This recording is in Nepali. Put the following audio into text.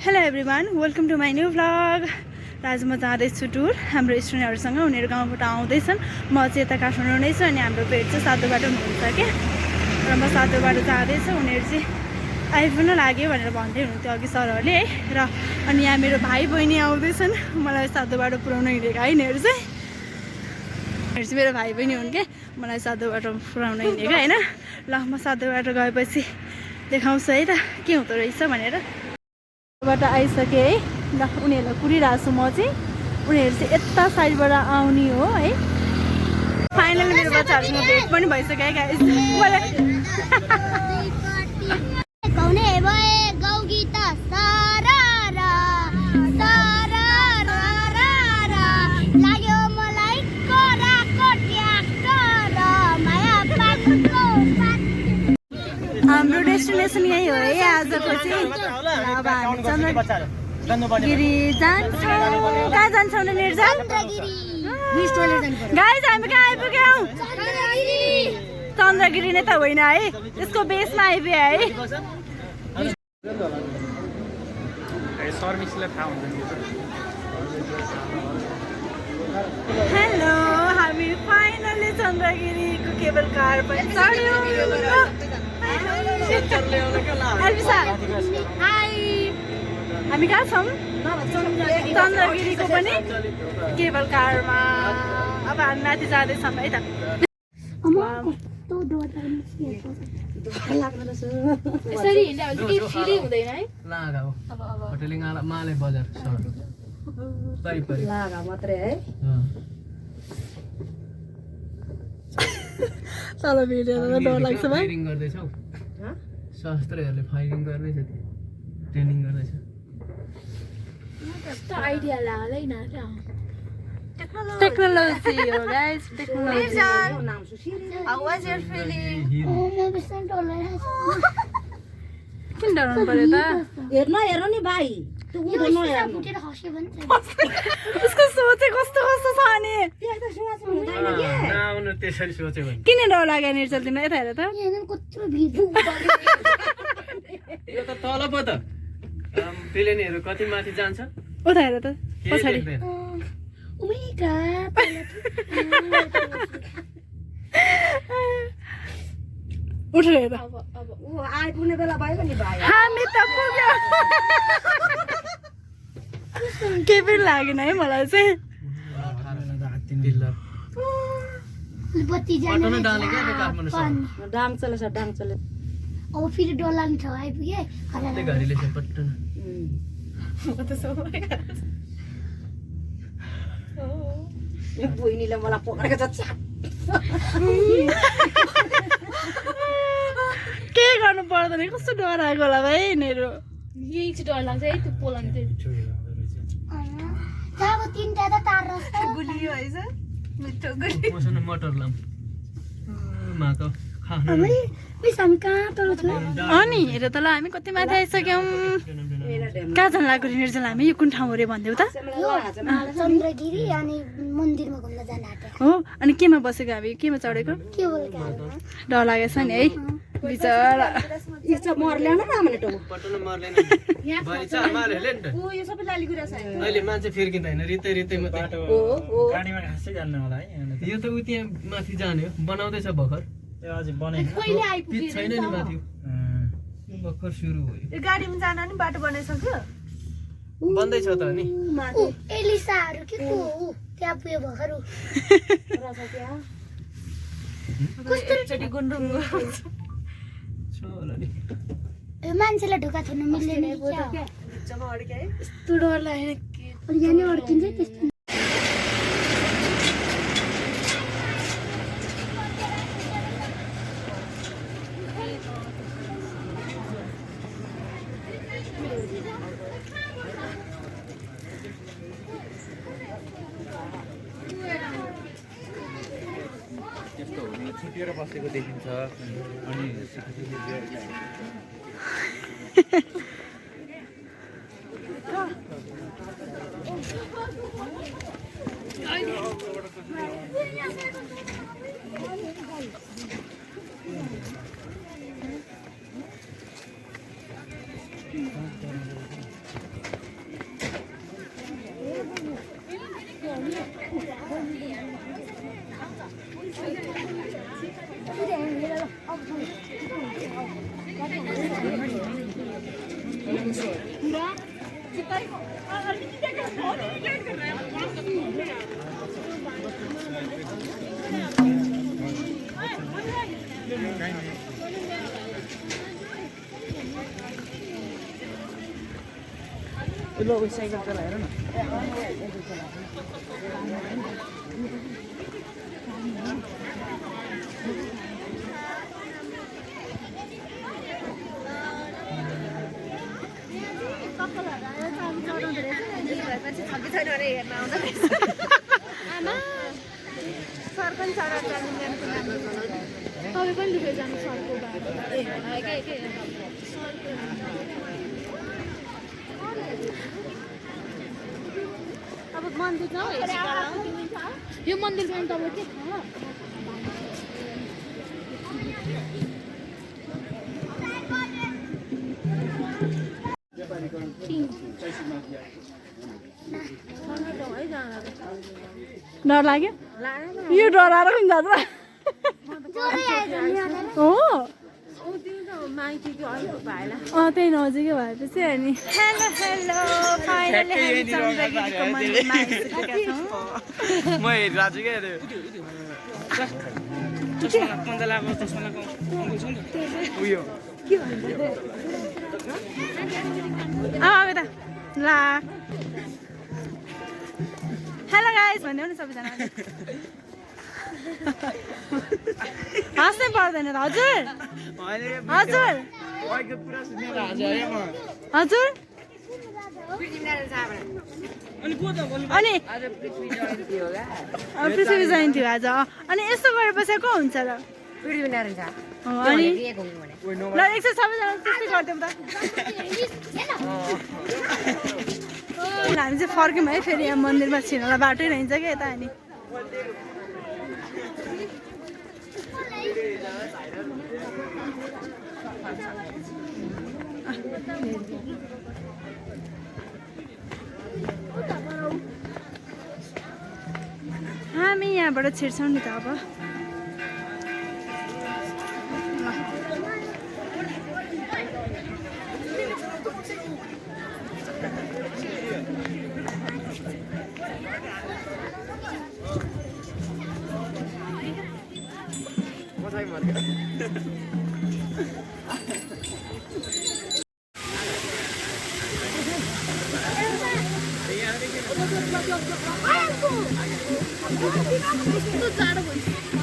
Hello everyone, welcome to my new vlog. आज म जाँदैछु टुर हाम्रो स्टुडेन्टहरूसँग। उनीहरू गाउँबाट आउँदैछन्, म चाहिँ यता काठमाडौँ नै छु अनि हाम्रो भेट चाहिँ सातो बाटो हुनुहुन्छ क्या। र म सातो बाटो जाँदैछु, उनीहरू चाहिँ आइपुग्न लाग्यो भनेर भन्दै हुनुहुन्थ्यो अघि सरहरूले है। र अनि यहाँ मेरो भाइ बहिनी आउँदैछन् मलाई सातो बाटो पुऱ्याउन हिँडेको है। यिनीहरू चाहिँ मेरो भाइ बहिनी हुन् क्या, मलाई सातो बाटो पुऱ्याउन हिँडेको होइन। ल म सातो बाटो गएपछि देखाउँछु है त के हुँदो रहेछ भनेर। बाट आइसकेँ है। ल उनीहरूलाई कुरिरहेको छु म चाहिँ। उनीहरू चाहिँ यता साइडबाट आउने हो है। फाइनली मेरो बच्चाहरूसँग भेट पनि भइसक्यो है गाइस। हाम्रो डेस्टिनेसन यही हो है आजको चाहिँ। अब हामी चन्द्रगिरी जान्छौँ। कहाँ जान्छौँ निर्जल? गाइस हामी कहाँ आइपुग्यौँ? चन्द्रगिरी नै त होइन है, यसको बेसमा आइपुग्यो है। हेलो, हामी फाइनली चन्द्रगिरीको केबल कार पनि चढ्यौँ। हामी कहाँ छौँ? चन्द्रगिरीको पनि केबल कारमा। अब हामी माथि जाँदैछौँ है त। तल भिडियोमा डर लाग्छ भाइ। शस्त्रहरूले फायरिङ गर्दैछ, ट्रेनिङ गर्दैछ। आइडिया लाग्दैन। टेक्नोलोजी हो guys, technology. How was your feeling? किन डराउनु पर्यो त? हेर्नु नि भाइ, उसको सोचे कस्तो कस्तो छ नि। त्यसरी सोच्यो भने किन डर लाग्यो निर्जल तिमीलाई? यता हेर त। यो त तल पो त प्लेनहरू कति माथि जान्छ। उता हेर त पछाडि। उठेर हेर। आइपुग्ने बेला भयो नि भाइ। हामी त पुग्यौँ। केही पनि लागेन है मलाई चाहिँ। डाङ चलेछ, डाङ चले। अब फेरि डर लाग्ने ठाउँ आइपुगे। घरीले चाहिँ पट्टन बहिनीले मलाई पक्रेको छ। के गर्नु पर्दैन, कस्तो डराएको होला भाइ यिनीहरू। यही चाहिँ डर लाग्छ है त्यो पोलाङ चाहिँ। जहाँको तिनटा त तार रस्ता गुलियो है सर, मिठो गुलियो। मसँग मटर लाम माको खाना हामी कहाँ तल छ? अनि हेर त ल, हामी कति माथि आइसक्यौँ। कहाँ जान लाग्यो निर्जल हामी? यो कुन ठाउँ अरे भनिदेऊ त। चन्द्रगिरी अनि मन्दिरमा घुम्न जान आँटेको हो, अनि केमा बसेको हामी? केमा चढेको? केबल कारमा। डर लागेको छ नि है बिचरा। पटन मर्लेन भरि चार मालहरूले नि त। अहिले मान्छे फिर्किँदैन, रितै रितै मात्रै। गाडीमा खासै जान्न होला है। यो त उ त्यहाँ माथि जाने हो, बनाउँदैछ भर्खर। कहिले आइपुग्यो? पिच छैन नि माथि, भर्खर सुरु भयो। यो गाडीमा जान नि बाटो बनाइसक्यो। बन्दैछ त नि। एलिसाहरू के को हो त्यहाँ पुग्यो भर्खर। एकचोटि गुन्द्रुङ छ होला नि। मान्छेलाई ढोका छोड्नु मिल्दैन। यस्तो डर लागेन के। यहाँ नै अड्किन्छ त्यस्तो। त्यस्तो हो नि, छुटेर बसेको देखिन्छ। अनि साइकल चलाएर न तपाईँ पनि लिएर जानु सरको बाटो अब मन्दिर जाउँ यो मन्दिर जानु तपाईँ के थाहा डर लाग्यो यो डराएर पनि जान्छ हो त्यही नजिकै भएपछि अनि हेलो हेलो फाइनली हामी चन्द्रगिरीको मन्दिरमा आइसकेका छौँ म हेरिरहेको छु क्या उयो अब त ला हेलो गाइस भन्दै नि सबैजना हाँस्नै पर्दैन त हजुर हजुर हजुर अनि पृथ्वी जयन्ती हो आज अनि यस्तो गरेपछि को हुन्छ र अनि ल एकछिन सबैजना त्यस्तै गरिदिउँ त हामी चाहिँ फर्क्यौँ है फेरि यहाँ मन्दिरमा छिर्नलाई बाटै रहन्छ क्या यता अनि हामी यहाँबाट छिर्छौँ नि त अब जाडो भइसक्यो